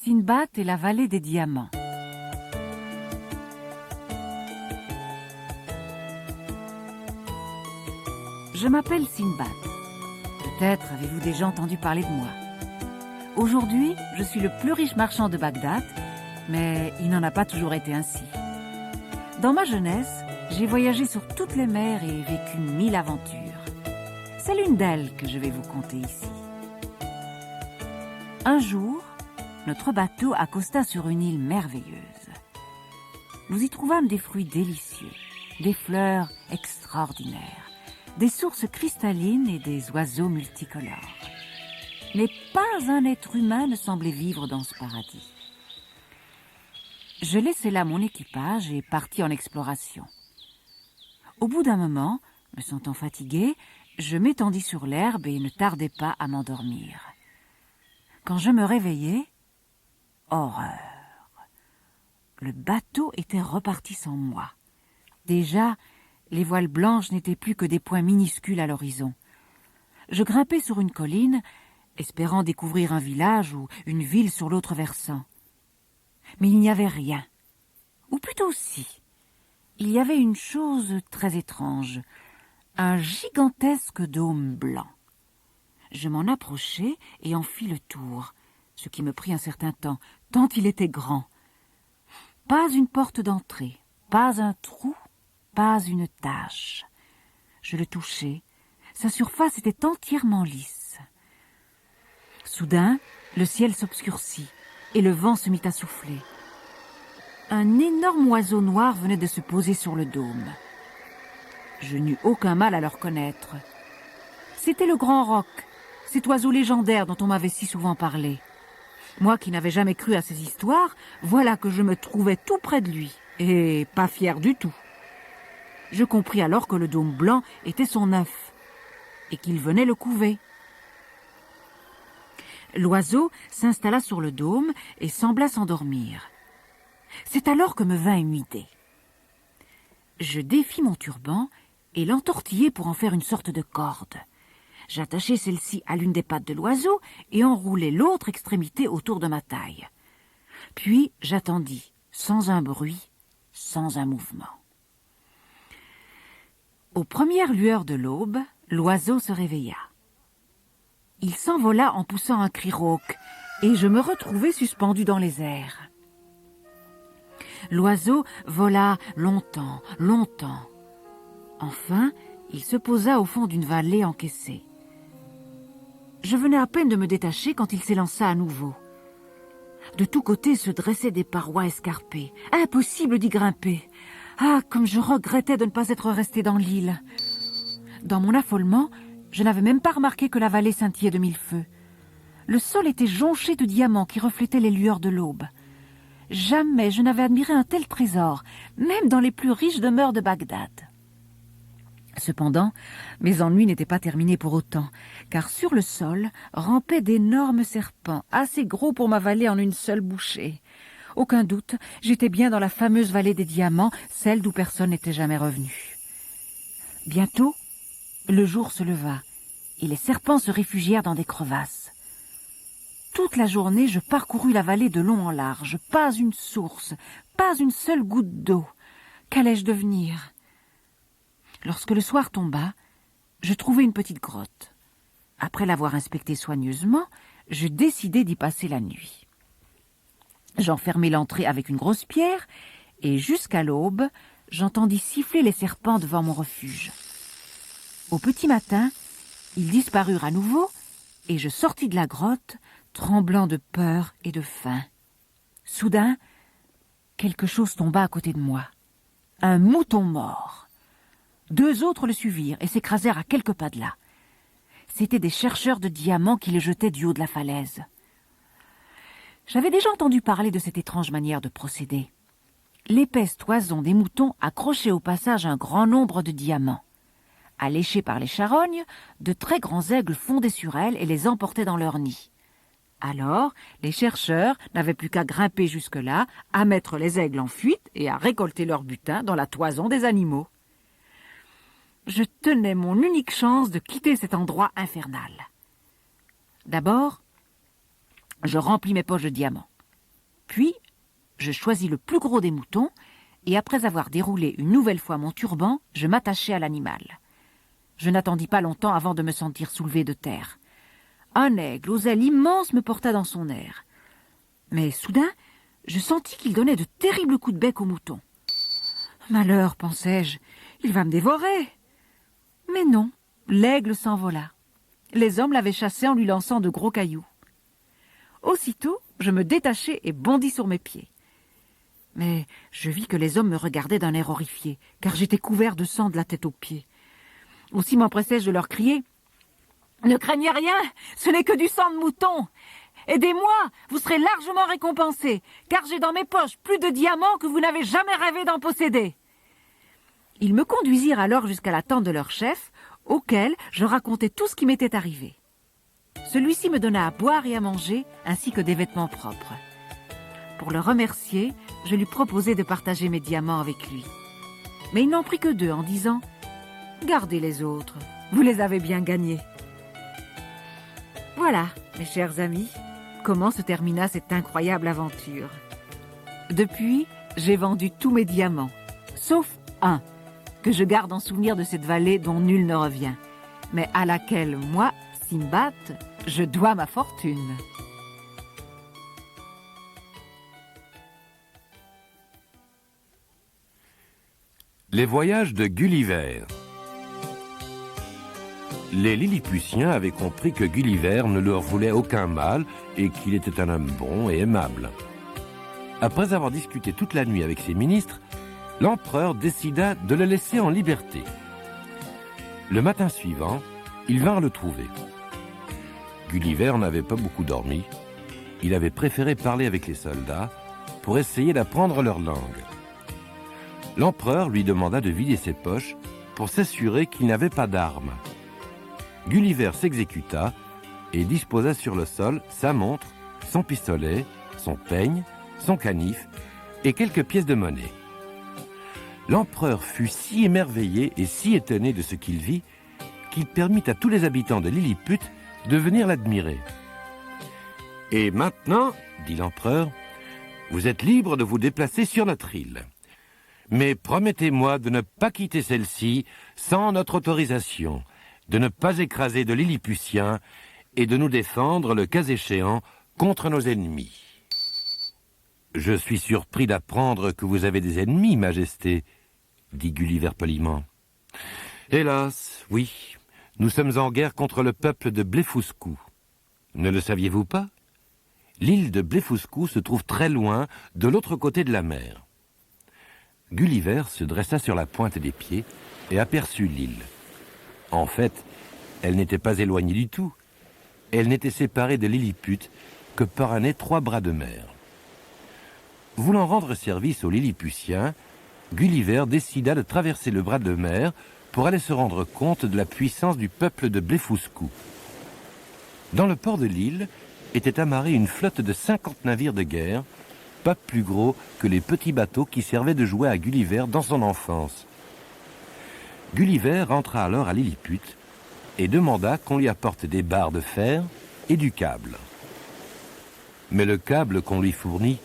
Sindbad et la vallée des diamants. Je m'appelle Sindbad. Peut-être avez-vous déjà entendu parler de moi. Aujourd'hui, je suis le plus riche marchand de Bagdad, mais il n'en a pas toujours été ainsi. Dans ma jeunesse, j'ai voyagé sur toutes les mers et vécu 1000 aventures. C'est l'une d'elles que je vais vous conter ici. Un jour, notre bateau accosta sur une île merveilleuse. Nous y trouvâmes des fruits délicieux, des fleurs extraordinaires, des sources cristallines et des oiseaux multicolores. Mais pas un être humain ne semblait vivre dans ce paradis. Je laissai là mon équipage et partis en exploration. Au bout d'un moment, me sentant fatiguée, je m'étendis sur l'herbe et ne tardai pas à m'endormir. Quand je me réveillai, horreur! Le bateau était reparti sans moi. Déjà, les voiles blanches n'étaient plus que des points minuscules à l'horizon. Je grimpai sur une colline, espérant découvrir un village ou une ville sur l'autre versant. Mais il n'y avait rien. Ou plutôt si. Il y avait une chose très étrange, un gigantesque dôme blanc. Je m'en approchai et en fis le tour, ce qui me prit un certain temps, tant il était grand. Pas une porte d'entrée, pas un trou, pas une tache. Je le touchai, sa surface était entièrement lisse. Soudain, le ciel s'obscurcit et le vent se mit à souffler. Un énorme oiseau noir venait de se poser sur le dôme. Je n'eus aucun mal à le reconnaître. C'était le grand roc, cet oiseau légendaire dont on m'avait si souvent parlé. Moi qui n'avais jamais cru à ces histoires, voilà que je me trouvais tout près de lui, et pas fier du tout. Je compris alors que le dôme blanc était son œuf, et qu'il venait le couver. L'oiseau s'installa sur le dôme et sembla s'endormir. C'est alors que me vint une idée. Je défis mon turban et l'entortillai pour en faire une sorte de corde. J'attachai celle-ci à l'une des pattes de l'oiseau et enroulai l'autre extrémité autour de ma taille. Puis j'attendis, sans un bruit, sans un mouvement. Aux premières lueurs de l'aube, l'oiseau se réveilla. Il s'envola en poussant un cri rauque, et je me retrouvai suspendue dans les airs. L'oiseau vola longtemps, longtemps. Enfin, il se posa au fond d'une vallée encaissée. Je venais à peine de me détacher quand il s'élança à nouveau. De tous côtés se dressaient des parois escarpées. Impossible d'y grimper. Ah, comme je regrettais de ne pas être restée dans l'île. Dans mon affolement, je n'avais même pas remarqué que la vallée scintillait de mille feux. Le sol était jonché de diamants qui reflétaient les lueurs de l'aube. Jamais je n'avais admiré un tel trésor, même dans les plus riches demeures de Bagdad. Cependant, mes ennuis n'étaient pas terminés pour autant, car sur le sol rampaient d'énormes serpents, assez gros pour m'avaler en une seule bouchée. Aucun doute, j'étais bien dans la fameuse vallée des diamants, celle d'où personne n'était jamais revenu. Bientôt, le jour se leva, et les serpents se réfugièrent dans des crevasses. Toute la journée, je parcourus la vallée de long en large, pas une source, pas une seule goutte d'eau. Qu'allais-je devenir ? Lorsque le soir tomba, je trouvai une petite grotte. Après l'avoir inspectée soigneusement, je décidai d'y passer la nuit. J'en fermai l'entrée avec une grosse pierre, et jusqu'à l'aube, j'entendis siffler les serpents devant mon refuge. Au petit matin, ils disparurent à nouveau, et je sortis de la grotte, tremblant de peur et de faim. Soudain, quelque chose tomba à côté de moi. Un mouton mort. 2 autres le suivirent et s'écrasèrent à quelques pas de là. C'étaient des chercheurs de diamants qui les jetaient du haut de la falaise. J'avais déjà entendu parler de cette étrange manière de procéder. L'épaisse toison des moutons accrochait au passage un grand nombre de diamants. Alléchés par les charognes, de très grands aigles fondaient sur elles et les emportaient dans leur nid. Alors, les chercheurs n'avaient plus qu'à grimper jusque-là, à mettre les aigles en fuite et à récolter leur butin dans la toison des animaux. Je tenais mon unique chance de quitter cet endroit infernal. D'abord, je remplis mes poches de diamants. Puis, je choisis le plus gros des moutons, et après avoir déroulé une nouvelle fois mon turban, je m'attachai à l'animal. Je n'attendis pas longtemps avant de me sentir soulevé de terre. Un aigle aux ailes immenses me porta dans son air. Mais soudain, je sentis qu'il donnait de terribles coups de bec au mouton. Malheur, pensai-je, il va me dévorer. Mais non, l'aigle s'envola. Les hommes l'avaient chassé en lui lançant de gros cailloux. Aussitôt, je me détachai et bondis sur mes pieds. Mais je vis que les hommes me regardaient d'un air horrifié, car j'étais couvert de sang de la tête aux pieds. Aussi m'empressai-je de leur crier « Ne craignez rien, ce n'est que du sang de mouton. Aidez-moi, vous serez largement récompensés, car j'ai dans mes poches plus de diamants que vous n'avez jamais rêvé d'en posséder. » Ils me conduisirent alors jusqu'à la tente de leur chef, auquel je racontai tout ce qui m'était arrivé. Celui-ci me donna à boire et à manger, ainsi que des vêtements propres. Pour le remercier, je lui proposai de partager mes diamants avec lui. Mais il n'en prit que 2 en disant « Gardez les autres, vous les avez bien gagnés. » Voilà, mes chers amis, comment se termina cette incroyable aventure. Depuis, j'ai vendu tous mes diamants, sauf un, que je garde en souvenir de cette vallée dont nul ne revient, mais à laquelle moi, Simbad, je dois ma fortune. Les voyages de Gulliver. Les Lilliputiens avaient compris que Gulliver ne leur voulait aucun mal et qu'il était un homme bon et aimable. Après avoir discuté toute la nuit avec ses ministres, l'empereur décida de le laisser en liberté. Le matin suivant, ils vinrent le trouver. Gulliver n'avait pas beaucoup dormi. Il avait préféré parler avec les soldats pour essayer d'apprendre leur langue. L'empereur lui demanda de vider ses poches pour s'assurer qu'il n'avait pas d'armes. Gulliver s'exécuta et disposa sur le sol sa montre, son pistolet, son peigne, son canif et quelques pièces de monnaie. L'empereur fut si émerveillé et si étonné de ce qu'il vit qu'il permit à tous les habitants de Lilliput de venir l'admirer. « Et maintenant, dit l'empereur, vous êtes libre de vous déplacer sur notre île. Mais promettez-moi de ne pas quitter celle-ci sans notre autorisation, de ne pas écraser de Lilliputiens et de nous défendre, le cas échéant, contre nos ennemis. »« Je suis surpris d'apprendre que vous avez des ennemis, Majesté, » dit Gulliver poliment. « Hélas, oui, nous sommes en guerre contre le peuple de Blefuscu. Ne le saviez-vous pas? L'île de Blefuscu se trouve très loin, de l'autre côté de la mer. » Gulliver se dressa sur la pointe des pieds et aperçut l'île. En fait, elle n'était pas éloignée du tout. Elle n'était séparée de Lilliput que par un étroit bras de mer. Voulant rendre service aux Lilliputiens, Gulliver décida de traverser le bras de mer pour aller se rendre compte de la puissance du peuple de Blefuscu. Dans le port de l'île était amarrée une flotte de 50 navires de guerre, pas plus gros que les petits bateaux qui servaient de jouets à Gulliver dans son enfance. Gulliver rentra alors à Lilliput et demanda qu'on lui apporte des barres de fer et du câble. Mais le câble qu'on lui fournit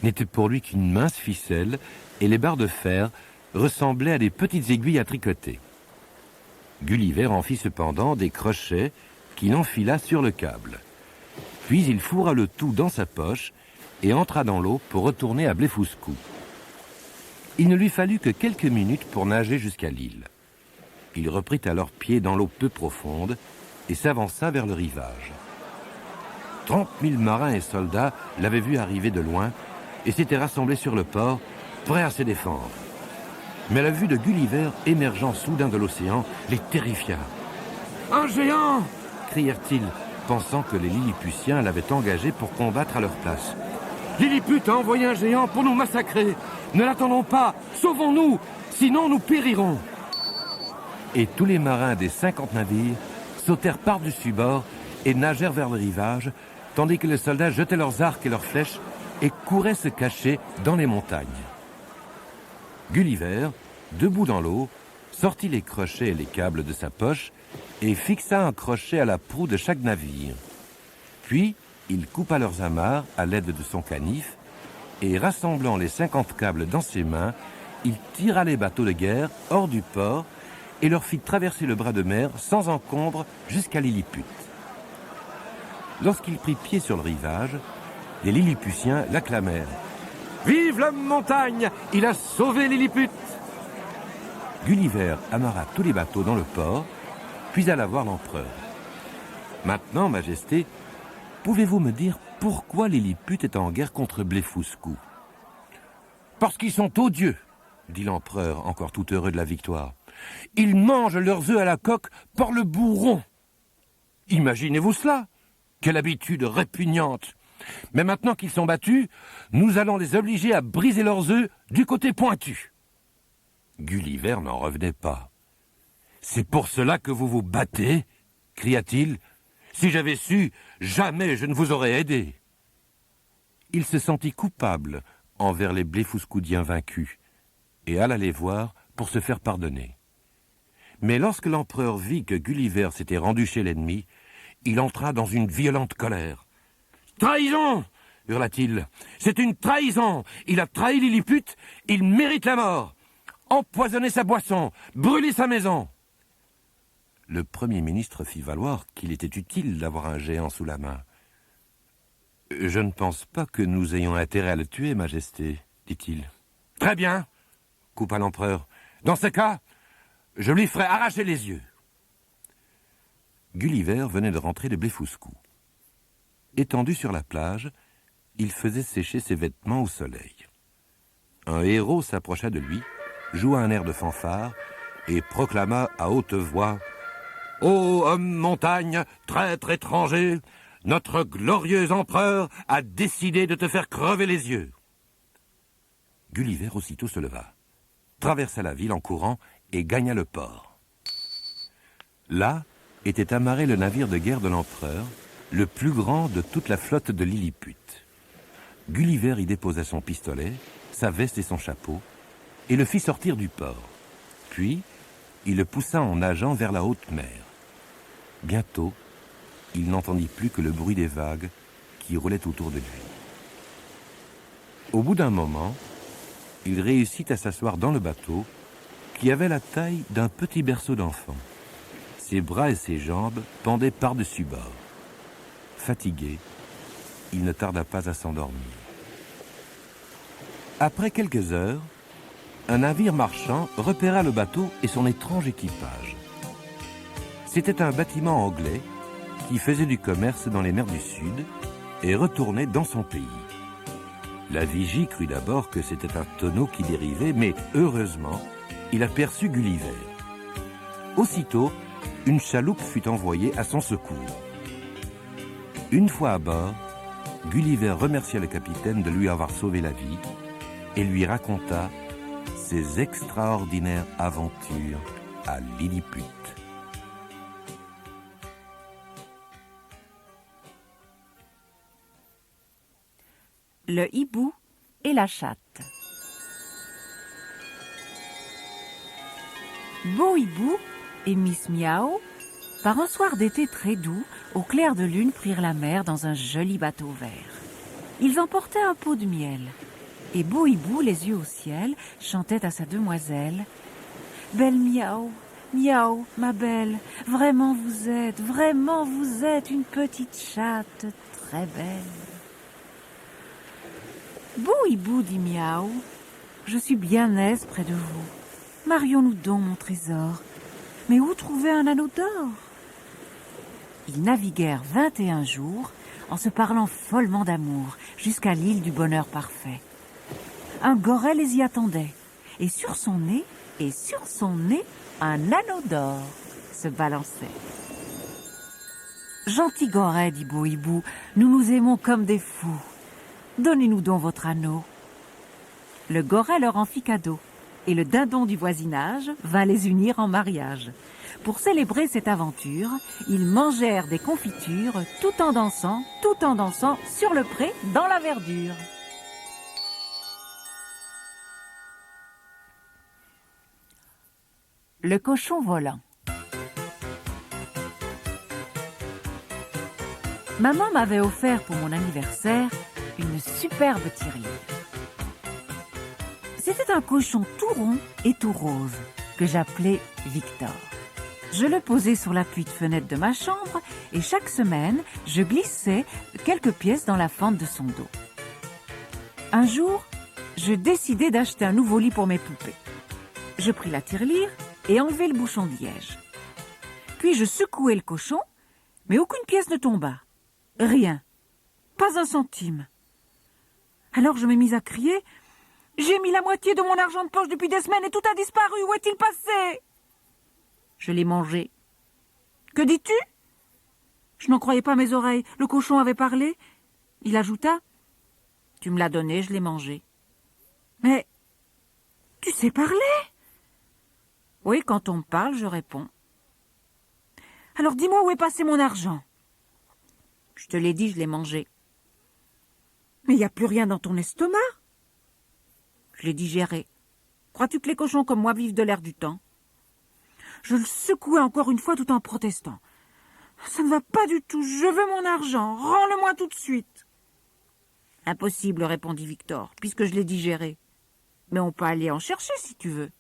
n'était pour lui qu'une mince ficelle et les barres de fer ressemblaient à des petites aiguilles à tricoter. Gulliver en fit cependant des crochets qu'il enfila sur le câble. Puis il fourra le tout dans sa poche et entra dans l'eau pour retourner à Blefuscu. Il ne lui fallut que quelques minutes pour nager jusqu'à l'île. Il reprit alors pied dans l'eau peu profonde et s'avança vers le rivage. 30 000 marins et soldats l'avaient vu arriver de loin et s'étaient rassemblés sur le port, prêts à se défendre. Mais la vue de Gulliver émergeant soudain de l'océan les terrifia. « Un géant !» crièrent-ils, pensant que les Lilliputiens l'avaient engagé pour combattre à leur place. « Lilliput a envoyé un géant pour nous massacrer. Ne l'attendons pas, sauvons-nous, sinon nous périrons. » Et tous les marins des 50 navires sautèrent par-dessus bord et nagèrent vers le rivage, tandis que les soldats jetaient leurs arcs et leurs flèches et couraient se cacher dans les montagnes. Gulliver, debout dans l'eau, sortit les crochets et les câbles de sa poche et fixa un crochet à la proue de chaque navire. Puis, il coupa leurs amarres à l'aide de son canif et rassemblant les 50 câbles dans ses mains, il tira les bateaux de guerre hors du port et leur fit traverser le bras de mer sans encombre jusqu'à Lilliput. Lorsqu'il prit pied sur le rivage, les Lilliputiens l'acclamèrent. « Vive l'homme montagne! Il a sauvé Lilliput !» Gulliver amarra tous les bateaux dans le port, puis alla voir l'empereur. « Maintenant, Majesté, pouvez-vous me dire pourquoi Lilliput est en guerre contre Blefuscu ?»« Parce qu'ils sont odieux, » dit l'empereur, encore tout heureux de la victoire. « Ils mangent leurs œufs à la coque par le bourron. Imaginez-vous cela? Quelle habitude répugnante! Mais maintenant qu'ils sont battus, nous allons les obliger à briser leurs œufs du côté pointu. » Gulliver n'en revenait pas. « C'est pour cela que vous vous battez ?» cria-t-il. « Si j'avais su, jamais je ne vous aurais aidé. » Il se sentit coupable envers les Blefuscudiens vaincus et alla les voir pour se faire pardonner. Mais lorsque l'empereur vit que Gulliver s'était rendu chez l'ennemi, il entra dans une violente colère. « Trahison !» hurla-t-il. « C'est une trahison! Il a trahi Lilliput, il mérite la mort! Empoisonnez sa boisson, brûlez sa maison !» Le Premier ministre fit valoir qu'il était utile d'avoir un géant sous la main. « Je ne pense pas que nous ayons intérêt à le tuer, Majesté, dit-il. »« Très bien, coupa l'empereur. Dans ce cas, je lui ferai arracher les yeux. » Gulliver venait de rentrer de Blefuscu. Étendu sur la plage, il faisait sécher ses vêtements au soleil. Un héros s'approcha de lui, joua un air de fanfare et proclama à haute voix « Ô homme montagne, traître étranger, notre glorieux empereur a décidé de te faire crever les yeux. » Gulliver aussitôt se leva, traversa la ville en courant et gagna le port. Là était amarré le navire de guerre de l'empereur, le plus grand de toute la flotte de Lilliput. Gulliver y déposa son pistolet, sa veste et son chapeau, et le fit sortir du port. Puis, il le poussa en nageant vers la haute mer. Bientôt, il n'entendit plus que le bruit des vagues qui roulaient autour de lui. Au bout d'un moment, il réussit à s'asseoir dans le bateau, qui avait la taille d'un petit berceau d'enfant. Ses bras et ses jambes pendaient par-dessus bord. Fatigué, il ne tarda pas à s'endormir. Après quelques heures, un navire marchand repéra le bateau et son étrange équipage. C'était un bâtiment anglais qui faisait du commerce dans les mers du Sud et retournait dans son pays. La vigie crut d'abord que c'était un tonneau qui dérivait, mais heureusement, il aperçut Gulliver. Aussitôt, une chaloupe fut envoyée à son secours. Une fois à bord, Gulliver remercia le capitaine de lui avoir sauvé la vie et lui raconta ses extraordinaires aventures à Lilliput. Le hibou et la chatte. Beau Hibou et Miss Miao, par un soir d'été très doux, au clair de lune, prirent la mer dans un joli bateau vert. Ils emportaient un pot de miel, et Beau Hibou, les yeux au ciel, chantait à sa demoiselle « Belle Miao, Miao, ma belle, vraiment vous êtes une petite chatte très belle. » Beau Hibou, dit Miao, je suis bien aise près de vous. Marions-nous donc, mon trésor. Mais où trouver un anneau d'or? Ils naviguèrent 21 jours en se parlant follement d'amour jusqu'à l'île du bonheur parfait. Un goret les y attendait, et sur son nez, un anneau d'or se balançait. Gentil goret, dit Beau Hibou, nous nous aimons comme des fous. Donnez-nous donc votre anneau. Le goret leur en fit cadeau, et le dindon du voisinage vint les unir en mariage. Pour célébrer cette aventure, ils mangèrent des confitures tout en dansant sur le pré dans la verdure. Le cochon volant. Maman m'avait offert pour mon anniversaire une superbe tirelire. C'était un cochon tout rond et tout rose, que j'appelais Victor. Je le posais sur l'appui de fenêtre de ma chambre et chaque semaine, je glissais quelques pièces dans la fente de son dos. Un jour, je décidai d'acheter un nouveau lit pour mes poupées. Je pris la tirelire et enlevai le bouchon de liège. Puis je secouai le cochon, mais aucune pièce ne tomba. Rien. Pas un centime. Alors je me mis à crier « J'ai mis la moitié de mon argent de poche depuis des semaines et tout a disparu. Où est-il passé ?» Je l'ai mangé. « Que dis-tu » Je n'en croyais pas mes oreilles. Le cochon avait parlé. Il ajouta « Tu me l'as donné, je l'ai mangé. »« Mais tu sais parler ?» Oui, quand on me parle, je réponds. « Alors dis-moi où est passé mon argent. » Je te l'ai dit, je l'ai mangé. « Mais il n'y a plus rien dans ton estomac. » Je l'ai digéré. Crois-tu que les cochons comme moi vivent de l'air du temps? Je le secouai encore une fois tout en protestant. « Ça ne va pas du tout, je veux mon argent, rends-le-moi tout de suite. » Impossible, répondit Victor, puisque je l'ai digéré. Mais on peut aller en chercher si tu veux.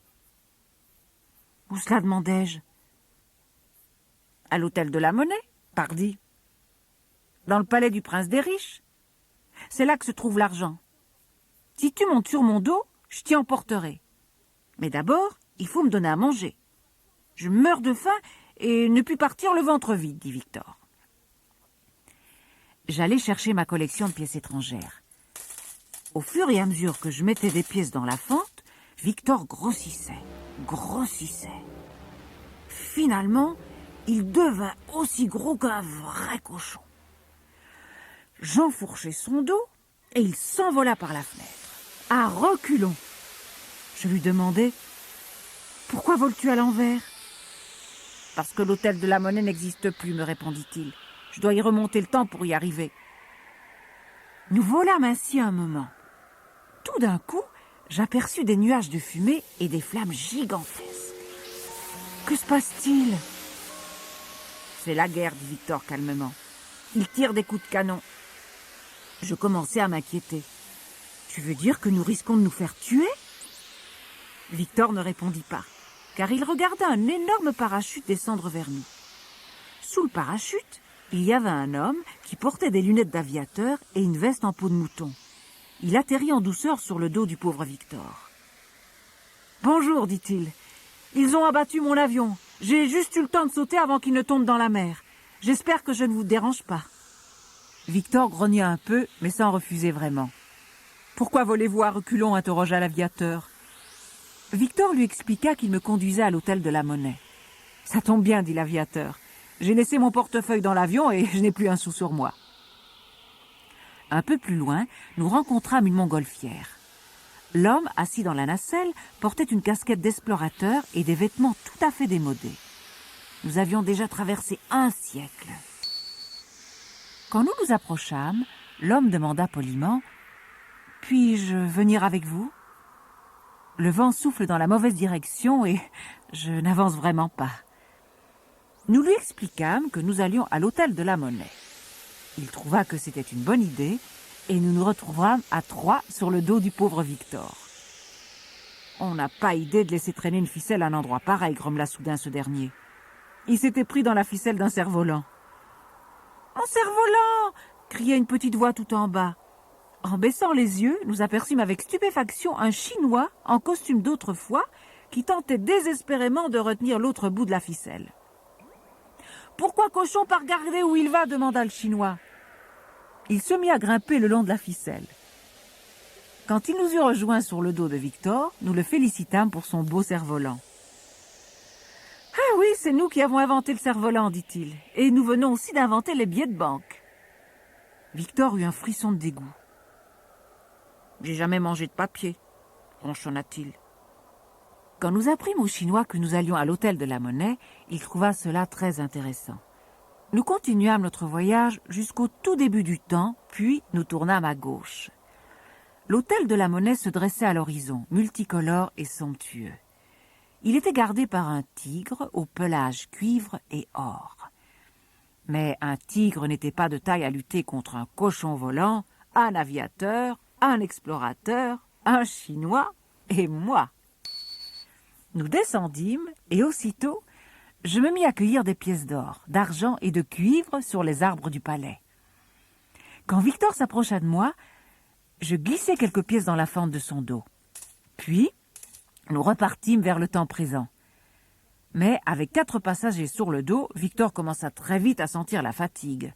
Où cela, demandai-je? À l'hôtel de la Monnaie, pardi. Dans le palais du prince des riches. C'est là que se trouve l'argent. Si tu montes sur mon dos, je t'y emporterai. Mais d'abord, il faut me donner à manger. Je meurs de faim et ne puis partir le ventre vide, dit Victor. J'allais chercher ma collection de pièces étrangères. Au fur et à mesure que je mettais des pièces dans la fente, Victor grossissait. Finalement, il devint aussi gros qu'un vrai cochon. J'enfourchai son dos et il s'envola par la fenêtre, à reculons. Je lui demandai « Pourquoi voles-tu à l'envers ?»« Parce que l'hôtel de la Monnaie n'existe plus, me répondit-il. Je dois y remonter le temps pour y arriver. » Nous volâmes ainsi un moment. Tout d'un coup, j'aperçus des nuages de fumée et des flammes gigantesques. « Que se passe-t-il » ? C'est la guerre, dit Victor calmement. Ils tirent des coups de canon. Je commençai à m'inquiéter. Tu veux dire que nous risquons de nous faire tuer ? Victor ne répondit pas, car il regarda un énorme parachute descendre vers nous. Sous le parachute, il y avait un homme qui portait des lunettes d'aviateur et une veste en peau de mouton. Il atterrit en douceur sur le dos du pauvre Victor. « Bonjour, dit-il. Ils ont abattu mon avion. J'ai juste eu le temps de sauter avant qu'il ne tombe dans la mer. J'espère que je ne vous dérange pas. » Victor grogna un peu, mais sans refuser vraiment. « Pourquoi volez-vous à reculons » interrogea l'aviateur. Victor lui expliqua qu'il me conduisait à l'hôtel de la Monnaie. « Ça tombe bien, dit l'aviateur. J'ai laissé mon portefeuille dans l'avion et je n'ai plus un sou sur moi. » Un peu plus loin, nous rencontrâmes une montgolfière. L'homme, assis dans la nacelle, portait une casquette d'explorateur et des vêtements tout à fait démodés. Nous avions déjà traversé un siècle. Quand nous nous approchâmes, l'homme demanda poliment « Puis-je venir avec vous ?» Le vent souffle dans la mauvaise direction et je n'avance vraiment pas. Nous lui expliquâmes que nous allions à l'hôtel de la Monnaie. Il trouva que c'était une bonne idée et nous nous retrouvâmes à trois sur le dos du pauvre Victor. « On n'a pas idée de laisser traîner une ficelle à un endroit pareil, grommela soudain ce dernier. Il s'était pris dans la ficelle d'un cerf-volant. « Un cerf-volant !» criait une petite voix tout en bas. En baissant les yeux, nous aperçûmes avec stupéfaction un Chinois en costume d'autrefois qui tentait désespérément de retenir l'autre bout de la ficelle. « Pourquoi cochon pas regarder où il va ?» demanda le Chinois. Il se mit à grimper le long de la ficelle. Quand il nous eut rejoints sur le dos de Victor, nous le félicitâmes pour son beau cerf-volant. « Ah oui, c'est nous qui avons inventé le cerf-volant, dit-il, et nous venons aussi d'inventer les billets de banque. » Victor eut un frisson de dégoût. « J'ai jamais mangé de papier, » ronchonna-t-il. Quand nous apprîmes au Chinois que nous allions à l'hôtel de la Monnaie, il trouva cela très intéressant. Nous continuâmes notre voyage jusqu'au tout début du temps, puis nous tournâmes à gauche. L'hôtel de la Monnaie se dressait à l'horizon, multicolore et somptueux. Il était gardé par un tigre au pelage cuivre et or. Mais un tigre n'était pas de taille à lutter contre un cochon volant, un aviateur, un explorateur, un Chinois et moi. Nous descendîmes et aussitôt, je me mis à cueillir des pièces d'or, d'argent et de cuivre sur les arbres du palais. Quand Victor s'approcha de moi, je glissai quelques pièces dans la fente de son dos. Puis, nous repartîmes vers le temps présent. Mais avec 4 passagers sur le dos, Victor commença très vite à sentir la fatigue.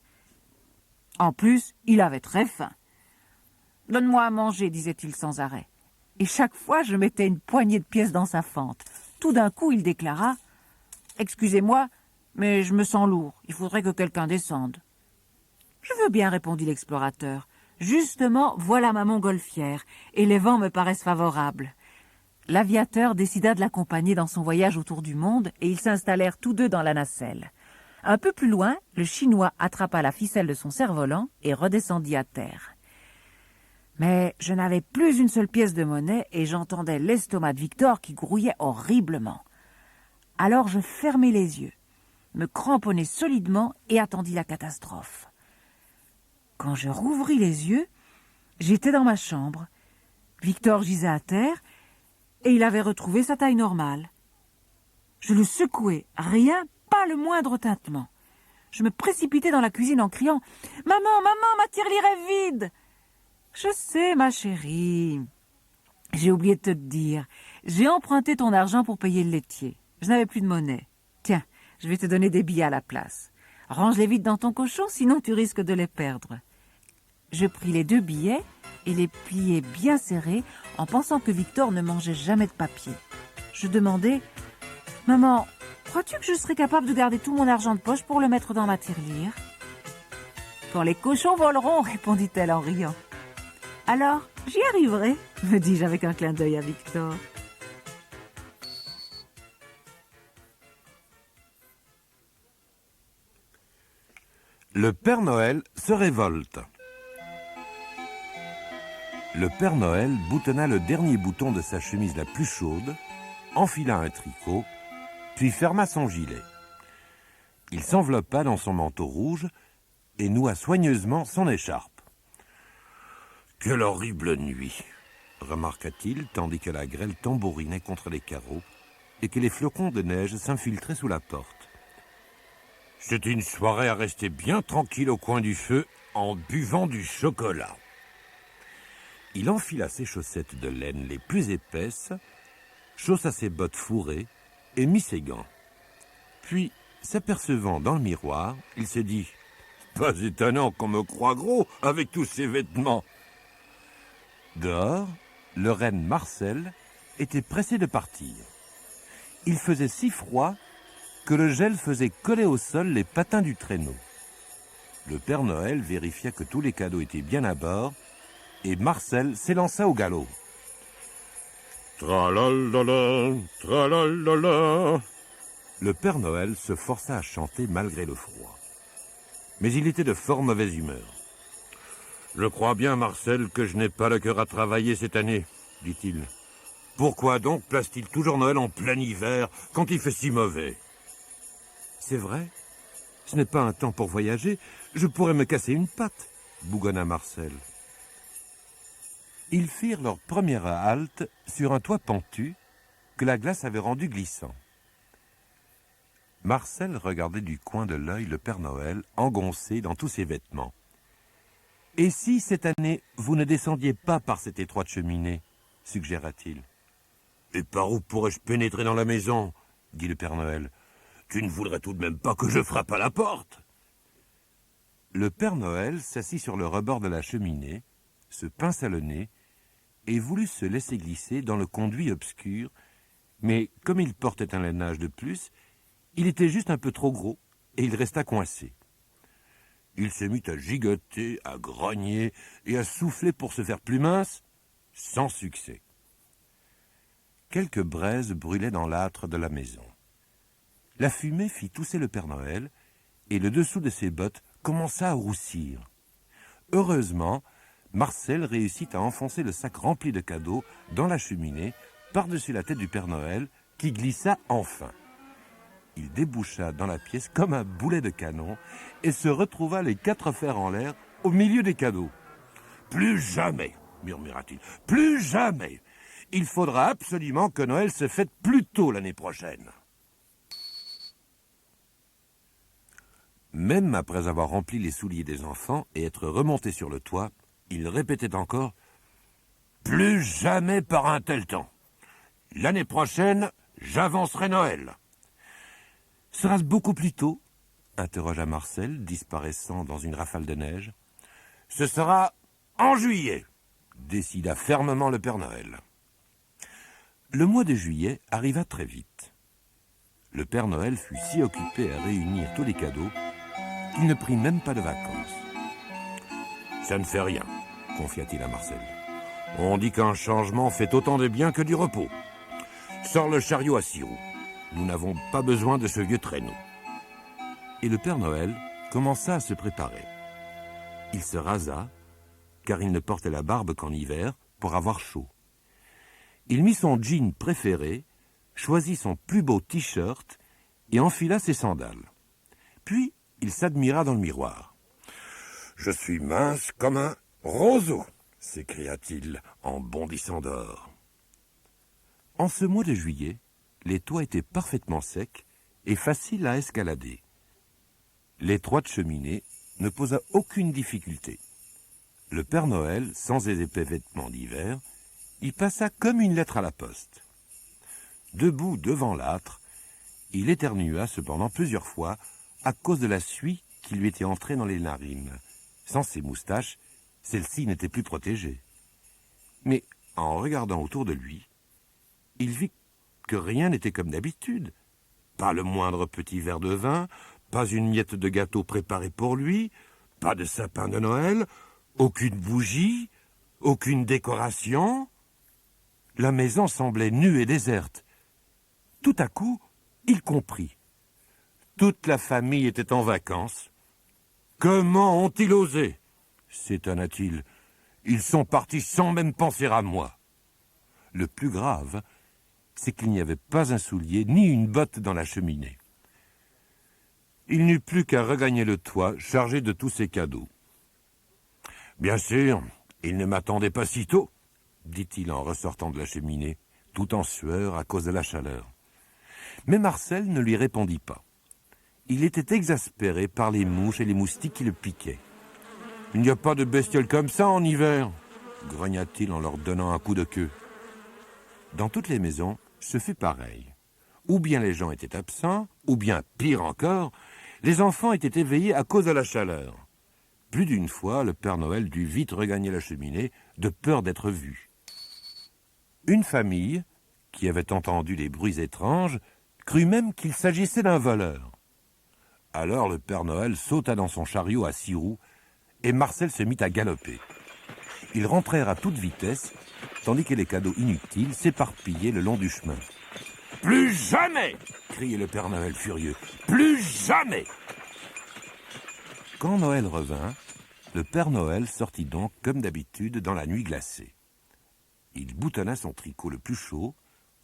En plus, il avait très faim. « Donne-moi à manger », disait-il sans arrêt. Et chaque fois, je mettais une poignée de pièces dans sa fente. Tout d'un coup, il déclara « Excusez-moi, mais je me sens lourd. Il faudrait que quelqu'un descende. »« Je veux bien », répondit l'explorateur. « Justement, voilà ma montgolfière, et les vents me paraissent favorables. » L'aviateur décida de l'accompagner dans son voyage autour du monde, et ils s'installèrent tous deux dans la nacelle. Un peu plus loin, le Chinois attrapa la ficelle de son cerf-volant et redescendit à terre. Mais je n'avais plus une seule pièce de monnaie et j'entendais l'estomac de Victor qui grouillait horriblement. Alors je fermai les yeux, me cramponnai solidement et attendis la catastrophe. Quand je rouvris les yeux, j'étais dans ma chambre. Victor gisait à terre et il avait retrouvé sa taille normale. Je le secouai, rien, pas le moindre tintement. Je me précipitai dans la cuisine en criant « Maman, maman, ma tirelire est vide !» « Je sais, ma chérie. J'ai oublié de te dire. J'ai emprunté ton argent pour payer le laitier. Je n'avais plus de monnaie. Tiens, je vais te donner des billets à la place. Range-les vite dans ton cochon, sinon tu risques de les perdre. » Je pris les 2 billets et les pliai bien serrés en pensant que Victor ne mangeait jamais de papier. Je demandai « Maman, crois-tu que je serais capable de garder tout mon argent de poche pour le mettre dans ma tirelire ?»« Quand les cochons voleront, » répondit-elle en riant. « Alors, j'y arriverai, » me dis-je avec un clin d'œil à Victor. Le Père Noël se révolte. Le Père Noël boutonna le dernier bouton de sa chemise la plus chaude, enfila un tricot, puis ferma son gilet. Il s'enveloppa dans son manteau rouge et noua soigneusement son écharpe. « Quelle horrible nuit !» remarqua-t-il, tandis que la grêle tambourinait contre les carreaux et que les flocons de neige s'infiltraient sous la porte. « C'était une soirée à rester bien tranquille au coin du feu en buvant du chocolat. » Il enfila ses chaussettes de laine les plus épaisses, chaussa ses bottes fourrées et mit ses gants. Puis, s'apercevant dans le miroir, il se dit « Pas étonnant qu'on me croie gros avec tous ces vêtements. » Dehors, le renne Marcel était pressé de partir. Il faisait si froid que le gel faisait coller au sol les patins du traîneau. Le Père Noël vérifia que tous les cadeaux étaient bien à bord et Marcel s'élança au galop. Tralalala, tralalala. Le Père Noël se força à chanter malgré le froid. Mais il était de fort mauvaise humeur. « Je crois bien, Marcel, que je n'ai pas le cœur à travailler cette année, » dit-il. « Pourquoi donc place-t-il toujours Noël en plein hiver, quand il fait si mauvais ?»« C'est vrai, ce n'est pas un temps pour voyager, je pourrais me casser une patte, » bougonna Marcel. Ils firent leur première halte sur un toit pentu que la glace avait rendu glissant. Marcel regardait du coin de l'œil le Père Noël engoncé dans tous ses vêtements. « Et si, cette année, vous ne descendiez pas par cette étroite cheminée ?» suggéra-t-il. « Et par où pourrais-je pénétrer dans la maison ?» dit le Père Noël. « Tu ne voudrais tout de même pas que je frappe à la porte ?» Le Père Noël s'assit sur le rebord de la cheminée, se pinça le nez et voulut se laisser glisser dans le conduit obscur, mais comme il portait un lainage de plus, il était juste un peu trop gros et il resta coincé. Il se mit à gigoter, à grogner et à souffler pour se faire plus mince, sans succès. Quelques braises brûlaient dans l'âtre de la maison. La fumée fit tousser le Père Noël et le dessous de ses bottes commença à roussir. Heureusement, Marcel réussit à enfoncer le sac rempli de cadeaux dans la cheminée, par-dessus la tête du Père Noël, qui glissa enfin. Il déboucha dans la pièce comme un boulet de canon et se retrouva les 4 fers en l'air au milieu des cadeaux. « Plus jamais !» murmura-t-il. « Plus jamais ! il faudra absolument que Noël se fête plus tôt l'année prochaine. Même après avoir rempli les souliers des enfants et être remonté sur le toit, il répétait encore « Plus jamais par un tel temps. L'année prochaine, j'avancerai Noël. » « Sera-ce beaucoup plus tôt ?» interrogea Marcel, disparaissant dans une rafale de neige. « Ce sera en juillet !» décida fermement le Père Noël. Le mois de juillet arriva très vite. Le Père Noël fut si occupé à réunir tous les cadeaux qu'il ne prit même pas de vacances. « Ça ne fait rien, » confia-t-il à Marcel. « On dit qu'un changement fait autant de bien que du repos. Sors le chariot à 6 roues. Nous n'avons pas besoin de ce vieux traîneau. » Et le Père Noël commença à se préparer. Il se rasa, car il ne portait la barbe qu'en hiver, pour avoir chaud. Il mit son jean préféré, choisit son plus beau t-shirt et enfila ses sandales. Puis, il s'admira dans le miroir. « Je suis mince comme un roseau !» s'écria-t-il en bondissant dehors. En ce mois de juillet, les toits étaient parfaitement secs et faciles à escalader. L'étroite cheminée ne posa aucune difficulté. Le Père Noël, sans ses épais vêtements d'hiver, y passa comme une lettre à la poste. Debout devant l'âtre, il éternua cependant plusieurs fois à cause de la suie qui lui était entrée dans les narines. Sans ses moustaches, celle-ci n'était plus protégée. Mais en regardant autour de lui, il vit que rien n'était comme d'habitude. Pas le moindre petit verre de vin, pas une miette de gâteau préparé pour lui, pas de sapin de Noël, aucune bougie, aucune décoration. La maison semblait nue et déserte. Tout à coup, il comprit. Toute la famille était en vacances. « Comment ont-ils osé ?» s'étonna-t-il. « Ils sont partis sans même penser à moi. » Le plus grave, c'est qu'il n'y avait pas un soulier ni une botte dans la cheminée. Il n'eut plus qu'à regagner le toit, chargé de tous ses cadeaux. « Bien sûr, il ne m'attendait pas si tôt, » dit-il en ressortant de la cheminée, tout en sueur à cause de la chaleur. Mais Marcel ne lui répondit pas. Il était exaspéré par les mouches et les moustiques qui le piquaient. « Il n'y a pas de bestioles comme ça en hiver, » grogna-t-il en leur donnant un coup de queue. Dans toutes les maisons, ce fut pareil. Ou bien les gens étaient absents, ou bien, pire encore, les enfants étaient éveillés à cause de la chaleur. Plus d'une fois, le Père Noël dut vite regagner la cheminée, de peur d'être vu. Une famille, qui avait entendu des bruits étranges, crut même qu'il s'agissait d'un voleur. Alors le Père Noël sauta dans son chariot à 6 roues, et Marcel se mit à galoper. Ils rentrèrent à toute vitesse, tandis que les cadeaux inutiles s'éparpillaient le long du chemin. « Plus jamais !» criait le Père Noël furieux. « Plus jamais !» Quand Noël revint, le Père Noël sortit donc comme d'habitude dans la nuit glacée. Il boutonna son tricot le plus chaud,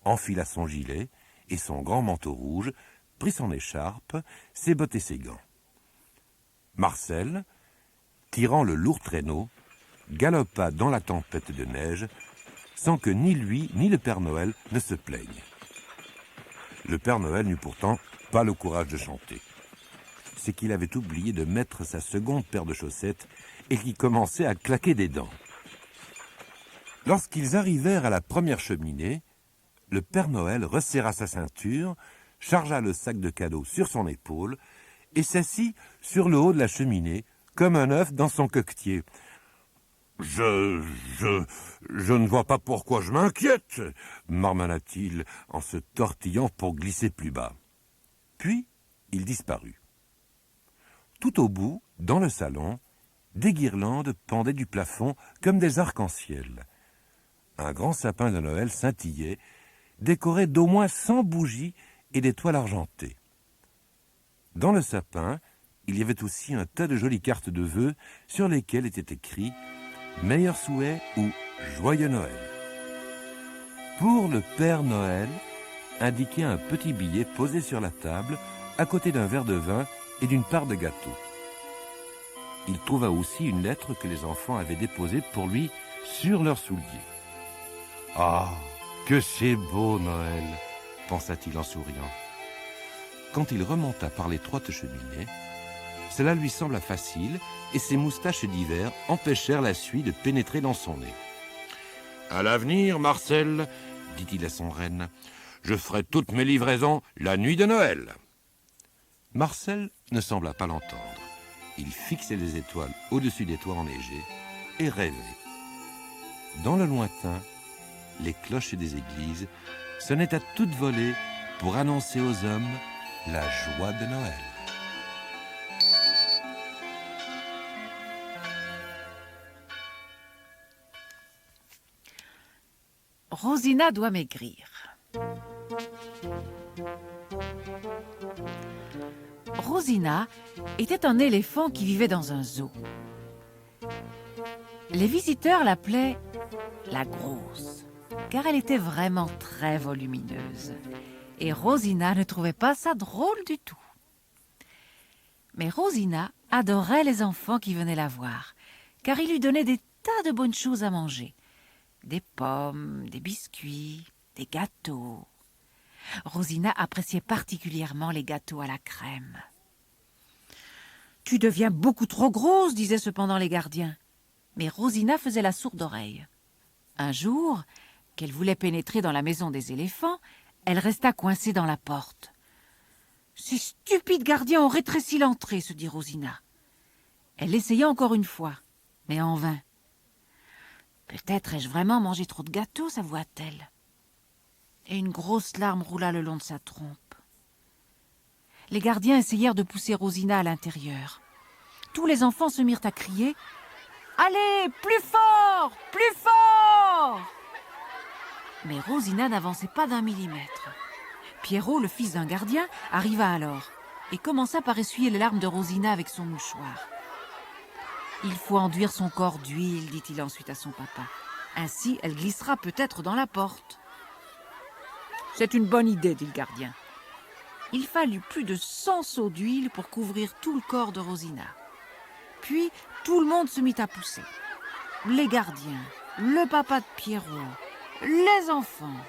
enfila son gilet et son grand manteau rouge, prit son écharpe, ses bottes et ses gants. Marcel, tirant le lourd traîneau, galopa dans la tempête de neige, sans que ni lui ni le Père Noël ne se plaignent. Le Père Noël n'eut pourtant pas le courage de chanter. C'est qu'il avait oublié de mettre sa seconde paire de chaussettes et qu'il commençait à claquer des dents. Lorsqu'ils arrivèrent à la première cheminée, le Père Noël resserra sa ceinture, chargea le sac de cadeaux sur son épaule et s'assit sur le haut de la cheminée, comme un œuf dans son coquetier. « Je ne vois pas pourquoi je m'inquiète, » marmonna-t-il en se tortillant pour glisser plus bas. Puis, il disparut. Tout au bout, dans le salon, des guirlandes pendaient du plafond comme des arcs-en-ciel. Un grand sapin de Noël scintillait, décoré d'au moins 100 bougies et d'étoiles argentées. Dans le sapin, il y avait aussi un tas de jolies cartes de vœux sur lesquelles était écrit « Meilleurs souhaits » ou « Joyeux Noël ». Pour le Père Noël, indiquait un petit billet posé sur la table, à côté d'un verre de vin et d'une part de gâteau. Il trouva aussi une lettre que les enfants avaient déposée pour lui sur leurs souliers. « Ah, Que c'est beau, Noël, pensa-t-il en souriant. Quand il remonta par l'étroite cheminée, cela lui sembla facile et ses moustaches d'hiver empêchèrent la suie de pénétrer dans son nez. « À l'avenir, Marcel, dit-il à son renne, je ferai toutes mes livraisons la nuit de Noël. » Marcel ne sembla pas l'entendre. Il fixait les étoiles au-dessus des toits enneigés et rêvait. Dans le lointain, les cloches des églises sonnaient à toute volée pour annoncer aux hommes la joie de Noël. Rosina doit maigrir. Rosina était un éléphant qui vivait dans un zoo. Les visiteurs l'appelaient la grosse, car elle était vraiment très volumineuse. Et Rosina ne trouvait pas ça drôle du tout. Mais Rosina adorait les enfants qui venaient la voir, car ils lui donnaient des tas de bonnes choses à manger. Des pommes, des biscuits, des gâteaux. Rosina appréciait particulièrement les gâteaux à la crème. « Tu deviens beaucoup trop grosse, disaient cependant les gardiens. Mais Rosina faisait la sourde oreille. Un jour, qu'elle voulait pénétrer dans la maison des éléphants, elle resta coincée dans la porte. « Ces stupides gardiens ont rétréci l'entrée, se dit Rosina. Elle essaya encore une fois, mais en vain. Peut-être ai-je vraiment mangé trop de gâteaux, s'avoua-t-elle. Et une grosse larme roula le long de sa trompe. Les gardiens essayèrent de pousser Rosina à l'intérieur. Tous les enfants se mirent à crier « Allez, plus fort, plus fort !» Mais Rosina n'avançait pas d'1 millimètre. Pierrot, le fils d'un gardien, arriva alors et commença par essuyer les larmes de Rosina avec son mouchoir. « Il faut enduire son corps d'huile, dit-il ensuite à son papa. Ainsi, elle glissera peut-être dans la porte. »« C'est une bonne idée, dit le gardien. » Il fallut plus de 100 seaux d'huile pour couvrir tout le corps de Rosina. Puis, tout le monde se mit à pousser. Les gardiens, le papa de Pierrot, les enfants.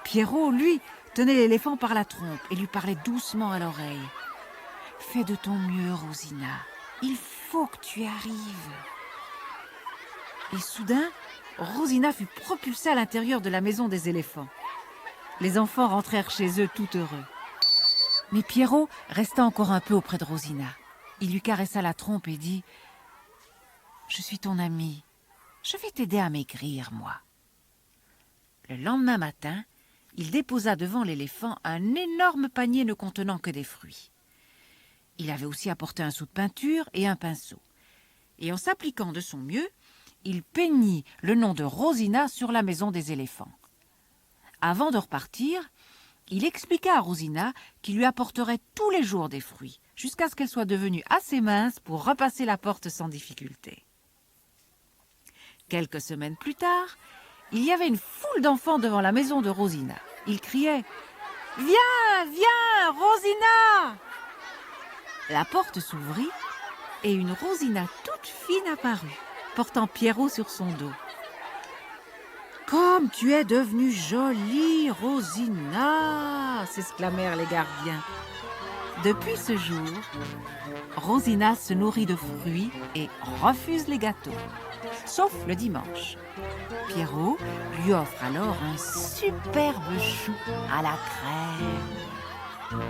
Pierrot, lui, tenait l'éléphant par la trompe et lui parlait doucement à l'oreille. « Fais de ton mieux, Rosina. Il faut que tu y arrives. » Et soudain, Rosina fut propulsée à l'intérieur de la maison des éléphants. Les enfants rentrèrent chez eux tout heureux. Mais Pierrot resta encore un peu auprès de Rosina. Il lui caressa la trompe et dit « Je suis ton ami. Je vais t'aider à maigrir, moi. » Le lendemain matin, il déposa devant l'éléphant un énorme panier ne contenant que des fruits. Il avait aussi apporté un seau de peinture et un pinceau. Et en s'appliquant de son mieux, il peignit le nom de Rosina sur la maison des éléphants. Avant de repartir, il expliqua à Rosina qu'il lui apporterait tous les jours des fruits, jusqu'à ce qu'elle soit devenue assez mince pour repasser la porte sans difficulté. Quelques semaines plus tard, il y avait une foule d'enfants devant la maison de Rosina. Ils criaient « Viens, viens, Rosina !» La porte s'ouvrit et une Rosina toute fine apparut, portant Pierrot sur son dos. « Comme tu es devenue jolie, Rosina !» s'exclamèrent les gardiens. Depuis ce jour, Rosina se nourrit de fruits et refuse les gâteaux, sauf le dimanche. Pierrot lui offre alors un superbe chou à la crème.